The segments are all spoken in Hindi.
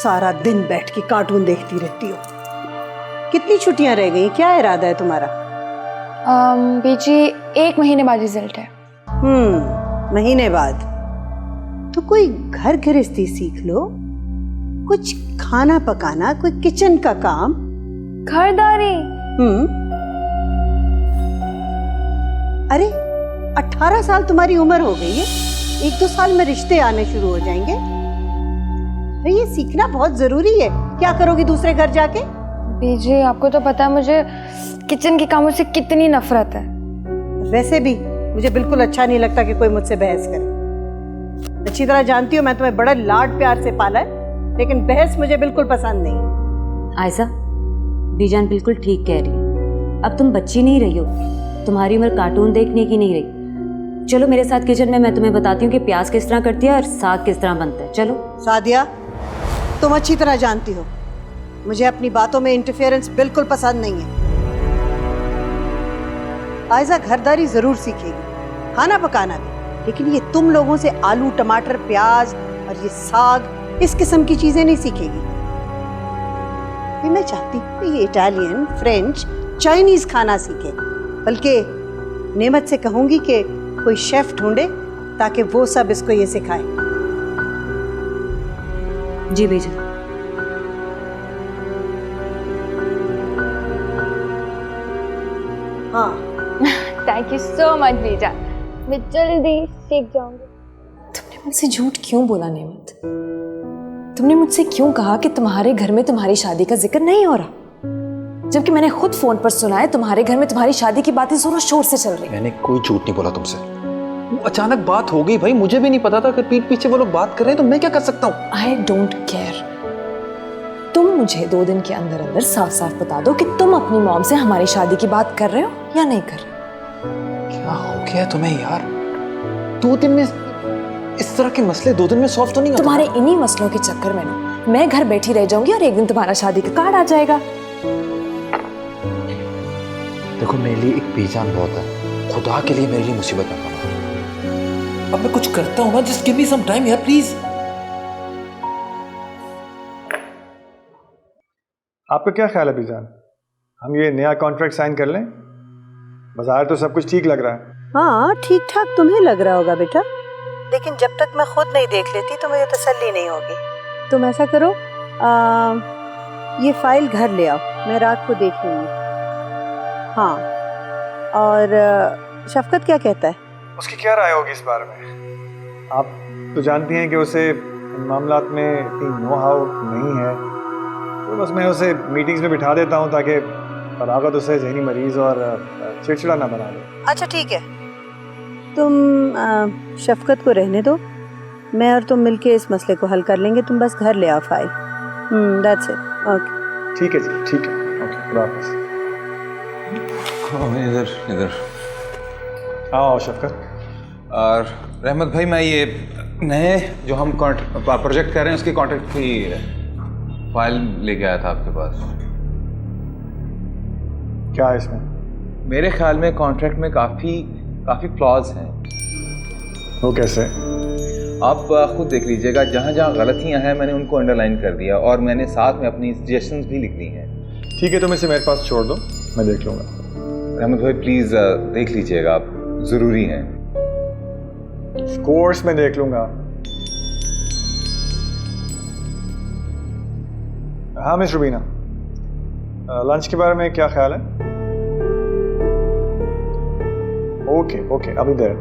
सारा दिन बैठ के कार्टून देखती रहती हो। कितनी छुट्टियां रह गई, क्या इरादा है तुम्हारा? बीजी 1 महीने बाद रिजल्ट है। महीने बाद? तो कोई घर गृहस्थी सीख लो, कुछ खाना पकाना, कोई किचन का काम। घरदारी? अरे 18 साल तुम्हारी उम्र हो गई है, 1-2 साल में रिश्ते आने शुरू हो जाएंगे। ये सीखना बहुत जरूरी है। क्या करोगी दूसरे घर जाके? बीजी आपको तो पता है मुझे किचन के कामों से कितनी नफरत है। वैसे भी मुझे बिल्कुल अच्छा नहीं लगता कि कोई मुझसे बहस करे। अच्छी तरह जानती हूँ मैं तुम्हें बड़ा लाड प्यार से पाला है, लेकिन बहस मुझे बिल्कुल पसंद नहीं। आयशा, बीजान बिल्कुल ठीक कह रही है। अब तुम बच्ची नहीं रही हो, तुम्हारी उम्र कार्टून देखने की नहीं रही। चलो मेरे साथ किचन में, मैं तुम्हें बताती हूँ कि प्याज किस तरह कटती है और साग किस तरह बनता है। चलो। सादिया, तुम अच्छी तरह जानती हो मुझे अपनी बातों में इंटरफेरेंस बिल्कुल पसंद नहीं है। आयशा घरदारी जरूर सीखेगी, खाना पकाना भी, लेकिन ये तुम लोगों से आलू टमाटर प्याज और ये साग इस किस्म की चीजें नहीं सीखेगी। मैं चाहती हूँ कि ये इटालियन, फ्रेंच, चाइनीज खाना सीखे, बल्कि नेमत से कहूंगी कि कोई शेफ ढूंढे ताकि वो सब इसको ये सिखाए। जी बीजान। हाँ, थैंक यू सो मच बीजा, मैं जल्दी सीख जाऊंगी। तुमने मुझसे झूठ क्यों बोला नेमत? तुमने मुझसे क्यों कहा कि तुम्हारे घर में तुम्हारी शादी का जिक्र नहीं हो रहा, जबकि मैंने खुद फोन पर सुना है तुम्हारे घर में तुम्हारी शादी की बातें जोरों शोर से चल रही। मैंने कोई झूठ नहीं बोला तुमसे। वो अचानक बात हो गई भाई, मुझे भी नहीं पता था कि पीठ पीछे वो लोग बात कर रहे हैं, तो मैं क्या कर सकता हूँ? I don't care. तुम मुझे 2 दिन के अंदर अंदर साफ साफ बता दो कि तुम अपनी मॉम से हमारी शादी की बात कर रहे हो या नहीं कर रहे। क्या हो गया तुम्हें यार? 2 दिन में इस तरह के मसले 2 दिन में सॉल्व तो नहीं होते? तुम्हारे इन्हीं मसलों के चक्कर में ना मैं घर बैठी रह जाऊंगी और एक दिन तुम्हारा शादी का कार्ड आ जाएगा। देखो मेरे लिए एक बेजान बहुत है, खुदा के लिए मेरे लिए मुसीबत है। अब मैं कुछ करता हूँ ना, just give me some time यार प्लीज। आपका क्या ख्याल है बीजान, हम ये नया कॉन्ट्रैक्ट साइन कर लें? बाजार तो सब कुछ ठीक लग रहा है। हाँ ठीक ठाक तुम्हें लग रहा होगा बेटा, लेकिन जब तक मैं खुद नहीं देख लेती तो मुझे तसल्ली नहीं होगी। तुम ऐसा करो, ये फाइल घर ले आओ, मैं रात को देख लूँगी। हाँ, और शफकत क्या कहता है? उसकी क्या राय होगी इस बारे में? आप तो जानती हैं कि उसे इन मामलात में इतनी नो हाउ नहीं है, तो बस मैं उसे मीटिंग्स में बिठा देता हूँ ताकि फरागत उसे जहनी मरीज और चिड़चिड़ा ना बना दे। अच्छा ठीक है, तुम शफकत को रहने दो, मैं और तुम मिलके इस मसले को हल कर लेंगे। तुम बस घर ले आओ फाइल। That's it. ओके ठीक है जी, ठीक है, ओके, खुदा हाफिज़। इधर आओ शफकत। और रहमत भाई, मैं ये नए जो हम प्रोजेक्ट कर रहे हैं उसकी कॉन्ट्रैक्ट की फाइल लेके आया था आपके पास। क्या है इसमें? मेरे ख्याल में कॉन्ट्रैक्ट में काफ़ी फ्लॉज हैं। वो कैसे? आप खुद देख लीजिएगा, जहाँ जहाँ गलतियाँ हैं मैंने उनको अंडरलाइन कर दिया और मैंने साथ में अपनी सजेशंस भी लिख दी हैं। ठीक है, तुम इसे मेरे पास छोड़ दो, मैं देख लूँगा। रहमत भाई प्लीज़ देख लीजिएगा, आप ज़रूरी हैं। कोर्स में देख लूँगा। हाँ मिस रुबीना, लंच के बारे में क्या ख्याल है? ओके, अभी देर।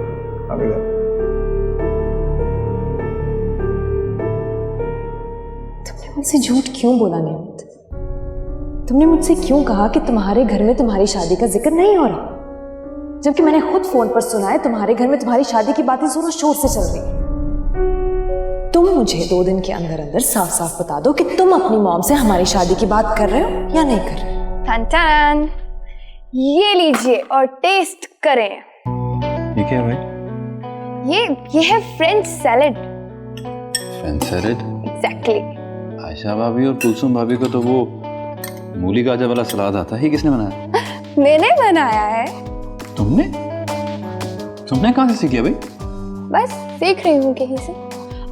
तुमने मुझसे झूठ क्यों बोला नेमत? तुमने मुझसे क्यों कहा कि तुम्हारे घर में तुम्हारी शादी का जिक्र नहीं हो रहा, जबकि मैंने खुद फोन पर सुना है तुम्हारे घर में तुम्हारी शादी की बातें जोरों शोर से चल रही हैं। तुम मुझे 2 दिन के अंदर अंदर साफ साफ बता दो कि तुम अपनी मॉम से हमारी शादी की बात कर रहे हो या नहीं कर रहे। टन टन, ये लीजिए और टेस्ट करें। ये क्या है भाई? ये है French salad. French salad? Exactly. Ayesha भाभी और कुलसुम भाभी को तो वो मूली गाजर वाला सलाद आता है, किसने बनाया? मैंने बनाया है। तुमने कहाँ से सीखी भाई? बस सीख रही हूँ कहीं से।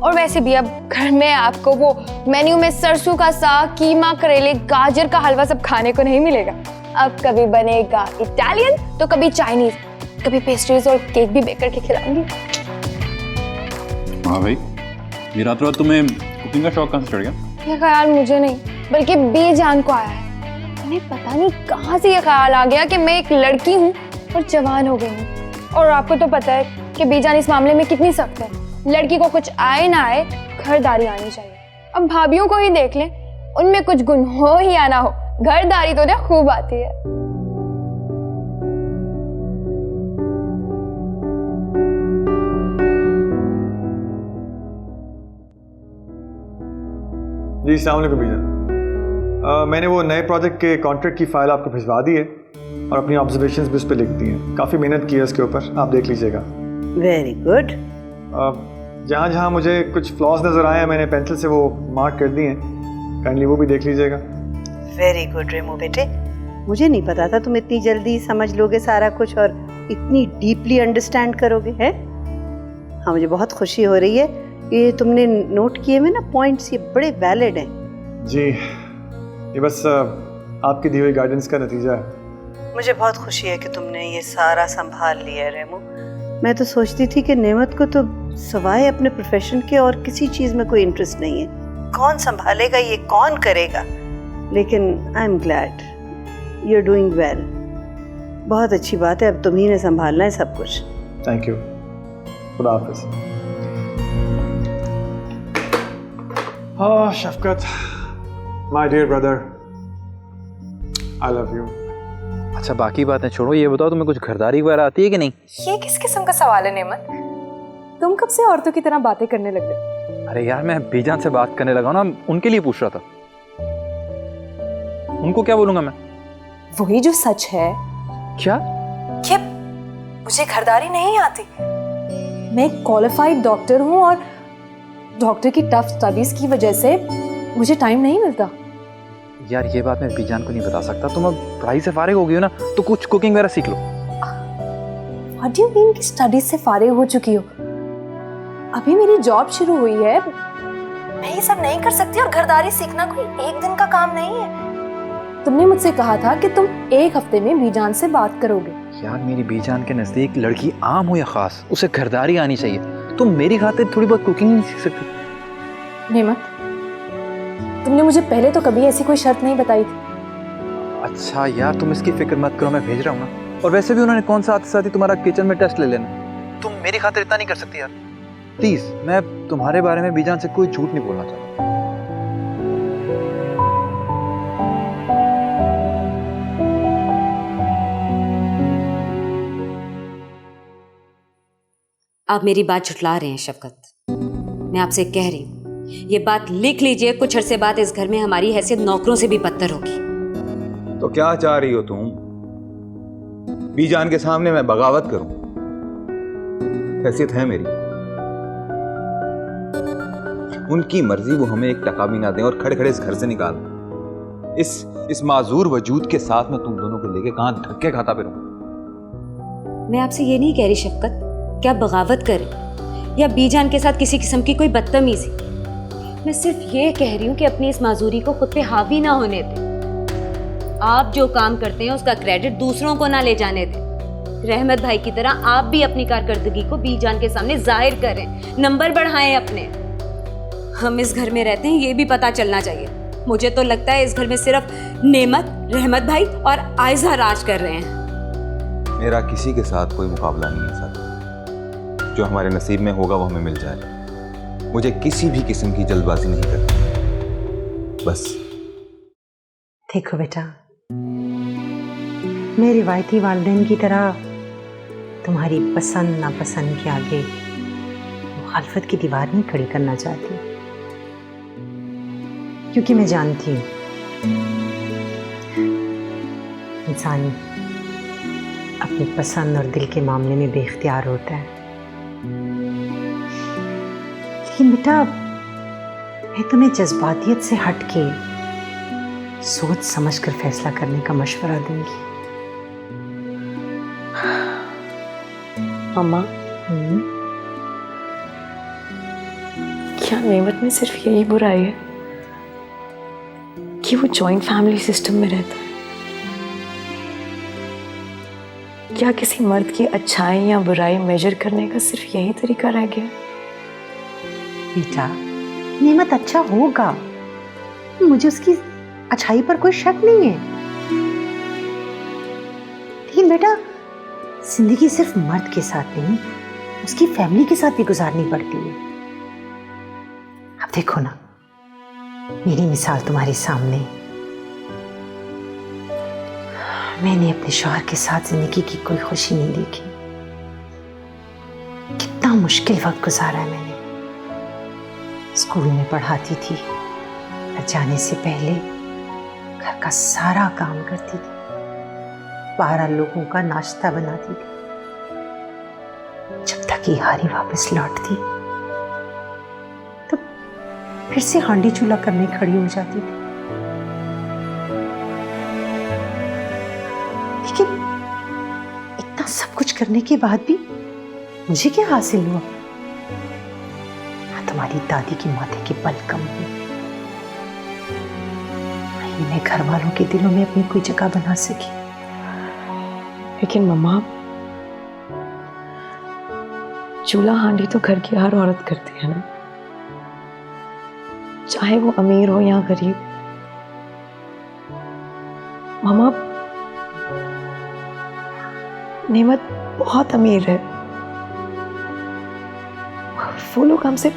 और वैसे भी अब घर में आपको वो मेन्यू में सरसों का साग, कीमा, करेले, गाजर का हलवा सब खाने को नहीं मिलेगा। अब कभी बनेगा इटालियन तो कभी चाइनीज, कभी पेस्ट्रीज और केक भी बेक करके खिलाऊंगी। हाँ भाई, ये रात रात तुम्हें कुकिंग का शौक कहाँ से चढ़ गया? ये ख्याल मुझे नहीं बल्कि बीजान को आया है। उन्हें पता नहीं कहाँ से ये ख्याल आ गया कि मैं एक लड़की हूँ और जवान हो गई हूँ। और आपको तो पता है कि बीजान इस मामले में कितनी सख्त है। लड़की को कुछ आए ना आए, घरदारी आनी चाहिए। अब भाभियों को ही देख लें, उनमें कुछ गुण हो ही या ना हो, घरदारी तो उन्हें खूब आती है। जी अस्सलाम वालेकुम बीजान। मैंने वो नए प्रोजेक्ट के कॉन्ट्रैक्ट की फ़ाइल आपको भिजवा दी है और अपनी ऑब्जर्वेशंस भी उस पर लिख दी हैं। काफ़ी मेहनत की है इसके ऊपर, आप देख लीजिएगा। Very good. जहाँ जहाँ मुझे कुछ फ्लॉज नज़र आए हैं मैंने पेंसिल से वो मार्क कर दिए हैं, काइंडली वो भी देख लीजिएगा। वेरी गुड रेमो बेटे, मुझे नहीं पता था तुम इतनी जल्दी समझ लोगे सारा कुछ और इतनी डीपली अंडरस्टैंड करोगे, है? हाँ, मुझे बहुत खुशी हो रही है। ये तुमने नोट किए हुए ना पॉइंट्स, ये बड़े वैलिड हैं। जी, ये बस आपकी दी हुई गाइडेंस का नतीजा है। मुझे बहुत खुशी है कि तुमने ये सारा संभाल लिया है रेमो। मैं तो सोचती थी कि नेमत को तो सवाए अपने प्रोफेशन के और किसी चीज़ में कोई इंटरेस्ट नहीं है। कौन संभालेगा ये, कौन करेगा? लेकिन I am glad you are doing well. बहुत अच्छी बात है, अब तुम्ही ने संभालना है सब कुछ। Thank you. खुदा हाफिज़। हाँ Shafqat, my dear brother, I love you. अच्छा बाकी बातें छोड़ो, ये बताओ तुम्हें कुछ घरदारी वगैरह आती है कि नहीं? ये किस किस्म का सवाल है नेमत? तुम कब से औरतों की तरह बातें करने लग गए? अरे यार मैं बीजान से बात करने लगा ना, उनके लिए पूछ रहा था। उनको क्या बोलूंगा मैं? वही जो सच है क्या? कि मुझे घरदारी नहीं आती। मैं एक क्वालिफाइड डॉक्टर हूँ और डॉक्टर की टफ स्टडीज की वजह से मुझे टाइम नहीं मिलता। यार ये बात मैं बीजान को नहीं बता सकता। तुम अब पढ़ाई से फारिग हो गई हो ना, तो कुछ कुकिंग वगैरह सीख लो। व्हाट डू यू मीन कि स्टडीज से फारिग हो चुकी हो? अभी मेरी जॉब शुरू हुई है, मैं ये सब नहीं कर सकती और घरदारी सीखना कोई एक दिन का काम नहीं है। तुमने मुझसे कहा था कि तुम एक हफ्ते में बीजान से बात करोगे। यार मेरी बीजान के नजदीक लड़की आम हो या खास, उसे घरदारी आनी चाहिए। तुम मेरी खातिर थोड़ी बहुत कुकिंग नहीं सीख सकती? नेमत, तुमने मुझे पहले तो कभी ऐसी कोई शर्त नहीं बताई थी। अच्छा यार तुम इसकी फिक्र मत करो, मैं भेज रहा हूँ ना। और वैसे भी उन्होंने कौन सा आते साथ ही तुम्हारा किचन में टेस्ट ले लेना। तुम मेरी खातिर इतना नहीं कर सकती यार प्लीज। मैं तुम्हारे बारे में बीजान से कोई झूठ नहीं बोलना चाहता। आप मेरी बात झुठला रहे हैं शफकत। मैं आपसे कह रही हूँ, ये बात लिख लीजिए, कुछ अरसे बाद इस घर में हमारी हैसियत नौकरों से भी बदतर होगी। तो क्या चाह रही हो तुम? बीजान के सामने मैं बगावत करूं? हैसियत है मेरी, उनकी मर्जी, वो हमें एक टका भी ना दें और खड़े खड़े इस घर से निकाल। इस माजूर वजूद के साथ मैं तुम दोनों को लेके कहां धक्के खाता फिरूं? मैं आपसे ये नहीं कह रही शफकत क्या बगावत करें या बीजान के साथ किसी किस्म की कोई बदतमीजी। मैं सिर्फ ये कह रही हूँ कि अपनी इस माजूरी को खुद पे हावी ना होने दें। आप जो काम करते हैं उसका क्रेडिट दूसरों को ना ले जाने दें। रहमत भाई की तरह आप भी अपनी कारकर्दगी को बीजान के सामने जाहिर करें, नंबर बढ़ाएं अपने। हम इस घर में रहते हैं ये भी पता चलना चाहिए। मुझे तो लगता है इस घर में सिर्फ नेमत, रहमत भाई और आयजा राज कर रहे हैं। मेरा किसी के साथ कोई मुकाबला नहीं है सर। जो हमारे नसीब में होगा वो हमें मिल जाए। मुझे किसी भी किस्म की जल्दबाजी नहीं करनी। बस देखो बेटा, मैं रिवायती वालिदैन की तरह तुम्हारी पसंद नापसंद के आगे मुखालफत की दीवार नहीं खड़ी करना चाहती, क्योंकि मैं जानती हूँ इंसान अपनी पसंद और दिल के मामले में बेख्तियार होता है। लेकिन बेटा, मैं तुम्हें जज्बातियत से हट के सोच समझ कर फैसला करने का मशवरा दूंगी। मम्मा, क्या नेमत में सिर्फ यही बुराई है कि वो जॉइंट फैमिली सिस्टम में रहता है? क्या किसी मर्द की अच्छाई या बुराई मेजर करने का सिर्फ यही तरीका रह गया? बेटा, नेमत अच्छा होगा, मुझे उसकी अच्छाई पर कोई शक नहीं है, लेकिन बेटा जिंदगी सिर्फ मर्द के साथ नहीं, उसकी फैमिली के साथ भी गुजारनी पड़ती है। अब देखो ना, मेरी मिसाल तुम्हारे सामने, मैंने अपने शौहर के साथ जिंदगी की कोई खुशी नहीं देखी। कितना मुश्किल वक्त गुजारा है मैंने। स्कूल में पढ़ाती थी, घर जाने से पहले घर का सारा काम करती थी, 12 लोगों का नाश्ता बनाती थी। जब तक ये हारी वापस लौटती तो फिर से हांडी चूल्हा करने खड़ी हो जाती थी। लेकिन इतना सब कुछ करने के बाद भी मुझे क्या हासिल हुआ? तुम्हारी दादी की माथे की पल कम हुई। मैं घर वालों के दिलों में अपनी कोई जगह बना सकी। लेकिन मम्मा, चूल्हा हांडी तो घर की हर औरत करती है ना, चाहे वो अमीर हो या गरीब। मम्मा, नेमत बहुत अमीर है, वो लोग हमसे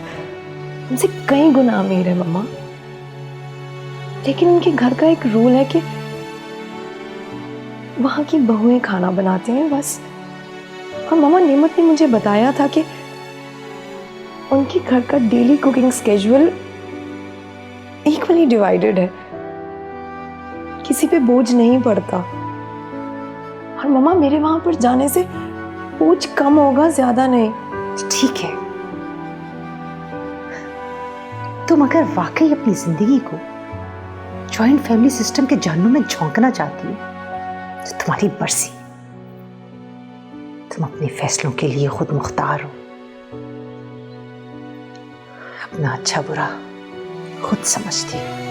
कई गुना अमीर है मम्मा। लेकिन उनके घर का एक रूल है कि वहां की बहुएं खाना बनाती हैं बस। और मम्मा, नेमत ने मुझे बताया था कि उनके घर का daily cooking schedule equally divided है, किसी पे बोझ नहीं पड़ता। और मम्मा, मेरे वहां पर जाने से बोझ कम होगा, ज्यादा नहीं। ठीक है, तुम अगर वाकई अपनी जिंदगी को जॉइंट फैमिली सिस्टम के जानू में झोंकना चाहती हो तो तुम्हारी मर्जी, तुम अपने फैसलों के लिए खुद मुख्तार हो। अपना अच्छा बुरा खुद समझती हो।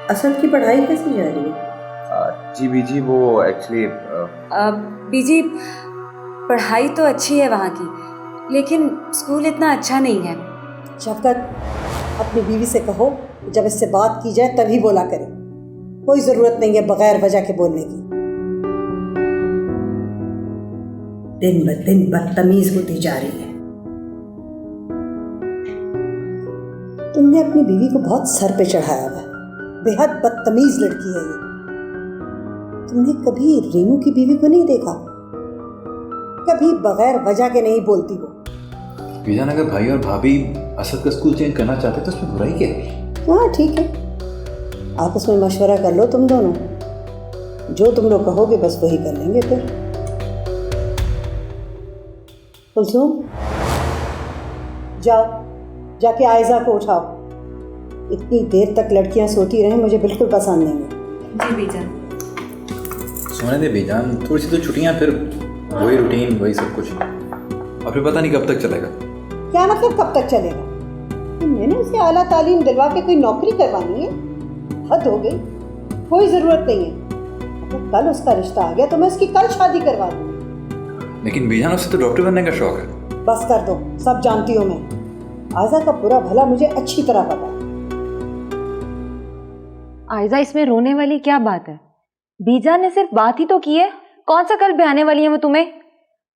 असद की पढ़ाई कैसी जा रही है? जी बीजी, वो एक्चुअली बीजी, पढ़ाई तो अच्छी है वहाँ की, लेकिन स्कूल इतना अच्छा नहीं है। शफकत, अपनी बीवी से कहो जब इससे बात की जाए तभी बोला करे, कोई जरूरत नहीं है बगैर वजह के बोलने की। दिन ब दिन बदतमीज होती जा रही है। तुमने अपनी बीवी को बहुत सर पे चढ़ाया हुआ है, बेहद बदतमीज लड़की है ये। तुमने कभी रेनू की बीवी को नहीं देखा? कभी बगैर वजह के नहीं बोलती वो। बीजान, अगर भाई और भाभी असद का स्कूल चेंज करना चाहते तो उसमें बुराई क्या है? हाँ ठीक है, आपस में मशवरा कर लो तुम दोनों, जो तुम लोग कहोगे बस वही कर लेंगे। फिर कुलसूम, जाओ जाके आयजा को उठाओ। इतनी देर तक लड़कियां सोती रहें मुझे बिल्कुल पसंद नहीं है। जी बीजान। सोने दे बीजान, थोड़ी सी तो छुट्टियां, फिर वही रूटीन, वही सब कुछ, और फिर पता नहीं कब तक चलेगा। क्या मतलब कब तक चलेगा? मैंने उसे आला तालीम दिलवा के कोई नौकरी करवानी है? हद हो गई। कोई ज़रूरत नहीं है, अगर कल उसका रिश्ता आ गया तो मैं उसकी कल शादी करवा दूँगी। लेकिन बीजान, उसे तो डॉक्टर बनने का शौक है। बस कर दो, सब जानती हूँ मैं। आयजा का बुरा भला मुझे अच्छी तरह पता है। आयजा, इसमें रोने वाली क्या बात है? बीजान ने सिर्फ बात ही तो की है, कौन सा कल ब्याने वाली है वो तुम्हें?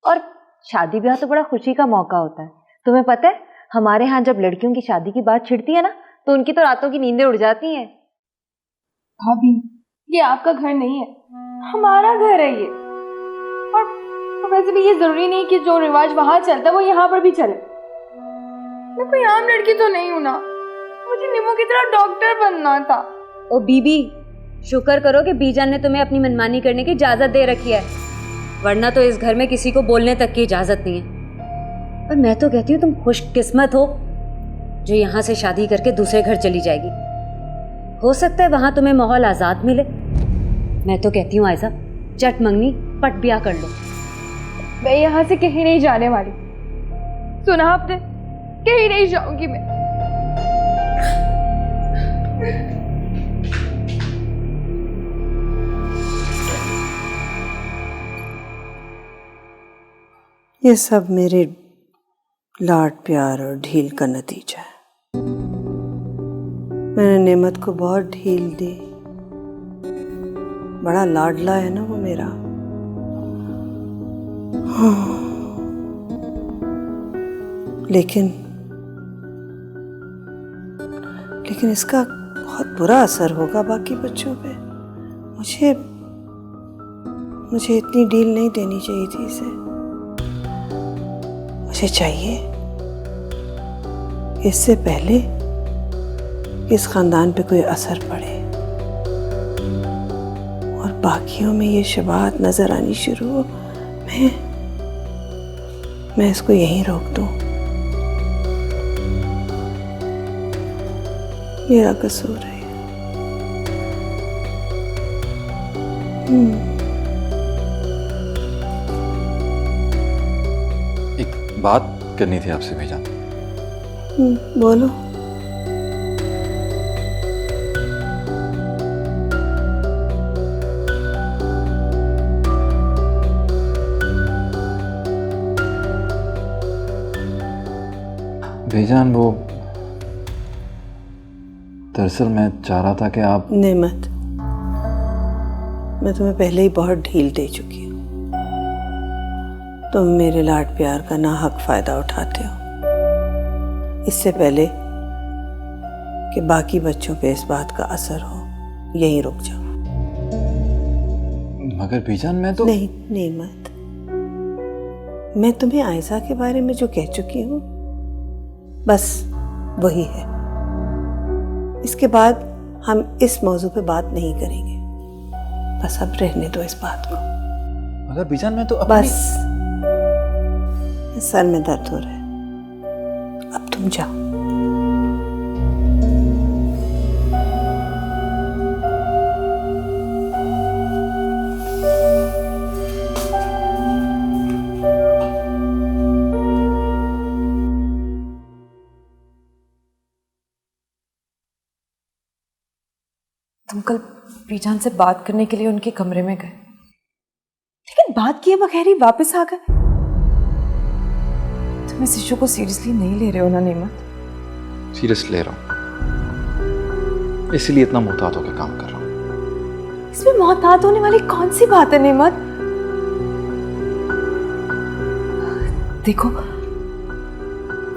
और शादी ब्याह तो बड़ा खुशी का मौका होता है। तुम्हें पता है, हमारे यहाँ जब लड़कियों की शादी की बात छिड़ती है ना, तो उनकी तो रातों की नींदें उड़ जाती हैं। भाभी, ये आपका घर नहीं है, हमारा घर है ये। और वैसे भी ये जरूरी नहीं कि जो रिवाज वहां चलता है वो यहाँ पर भी चले। मैं कोई आम लड़की तो नहीं हूं ना, मुझे निमो की तरह डॉक्टर बनना था। ओ बीबी, शुक्र करो कि बीजान ने तुम्हें अपनी मनमानी करने की इजाजत दे रखी है, वरना तो इस घर में किसी को बोलने तक की इजाजत नहीं है। और मैं तो कहती हूँ तुम खुशकिस्मत हो जो यहाँ से शादी करके दूसरे घर चली जाएगी। हो सकता है वहां तुम्हें माहौल आजाद मिले। मैं तो कहती हूँ आयशा, चट मंगनी पट ब्याह कर लो। मैं यहाँ से कहीं नहीं जाने वाली, सुना आपने? कहीं नहीं जाऊंगी मैं। ये सब मेरे लाड प्यार और ढील का नतीजा है। मैंने नेमत को बहुत ढील दी। बड़ा लाडला है ना वो मेरा। हाँ। लेकिन इसका बहुत बुरा असर होगा बाकी बच्चों पे। मुझे इतनी डील नहीं देनी चाहिए थी इसे। मुझे चाहिए इससे पहले इस खानदान पे कोई असर पड़े और बाकियों में ये शबाहत नजर आनी शुरू हो, मैं इसको यहीं रोक दूं। मेरा कसूर है। एक बात करनी थी आपसे बीजान। बोलो। बीजान, वो दरअसल मैं चाह रहा था कि आप नेमत, मैं तुम्हें पहले ही बहुत ढील दे चुकी हूँ। तुम मेरे लाड प्यार का नाहक फायदा उठाते हो। इससे पहले कि बाकी बच्चों पे इस बात का असर हो, यहीं रुक जाओ। मगर बीजान, मैं तो नहीं नेमत, मैं तुम्हें आयशा के बारे में जो कह चुकी हूँ बस वही है। इसके बाद हम इस मौजू पे बात नहीं करेंगे। बस अब रहने दो इस बात को। मगर बीजान, मैं तो बस सर में दर्द हो रहा है, अब तुम जाओ। तुम कल बीजान से बात करने के लिए उनके कमरे में गए, लेकिन बात किए बगैर ही वापस आ गए। तुम इस इशू को सीरियसली नहीं ले रहे हो ना नेमत? सीरियस ले रहा हूँ, इसलिए इतना मुहतात होकर काम कर रहा हूँ। इसमें मोहतात होने वाली कौन सी बात है नेमत? देखो,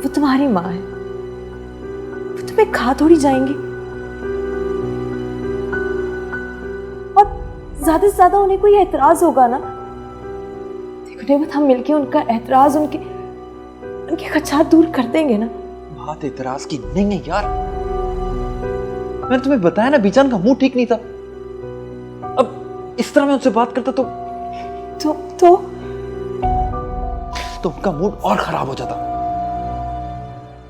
वो तुम्हारी माँ है, वो तुम्हें खा थोड़ी जाएंगी। ज्यादा से ज्यादा उन्हें कोई एतराज होगा ना। देखो नेमत, हम मिलके उनका एतराज, उनके खदशात दूर कर देंगे ना। बात एतराज की नहीं है यार। मैंने तुम्हें बताया ना, बीजान का मुंह ठीक नहीं था। अब इस तरह मैं उनसे बात करता तो उनका मूड और खराब हो जाता।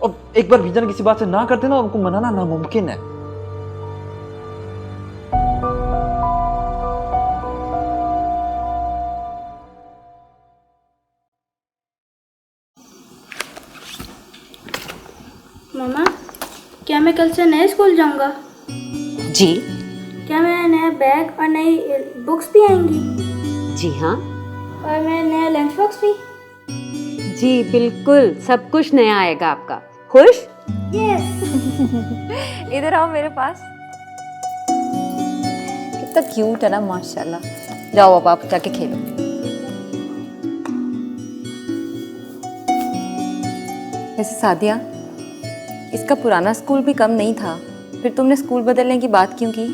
और एक बार बीजान किसी बात से ना करते ना, उनको मनाना नामुमकिन है। मामा, क्या मैं कल से नए स्कूल जाऊंगा? जी क्या मेरा नया बैग और नई बुक्स भी आएंगी? जी हाँ, और मेरा नया लंच बॉक्स भी? जी बिल्कुल, सब कुछ नया आएगा आपका। खुश? यस। इधर आओ मेरे पास। कितना क्यूट है ना, माशाल्लाह। जाओ अब आप जाके खेलो। वैसे सादिया, इसका पुराना स्कूल भी कम नहीं था, फिर तुमने स्कूल बदलने की बात क्यों की?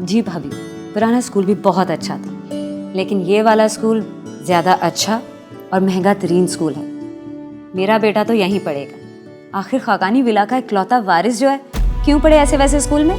जी भाभी, पुराना स्कूल भी बहुत अच्छा था, लेकिन ये वाला स्कूल ज़्यादा अच्छा और महंगा तरीन स्कूल है। मेरा बेटा तो यहीं पढ़ेगा। आखिर खाकानी विला का इकलौता वारिस जो है, क्यों पढ़े ऐसे वैसे स्कूल में?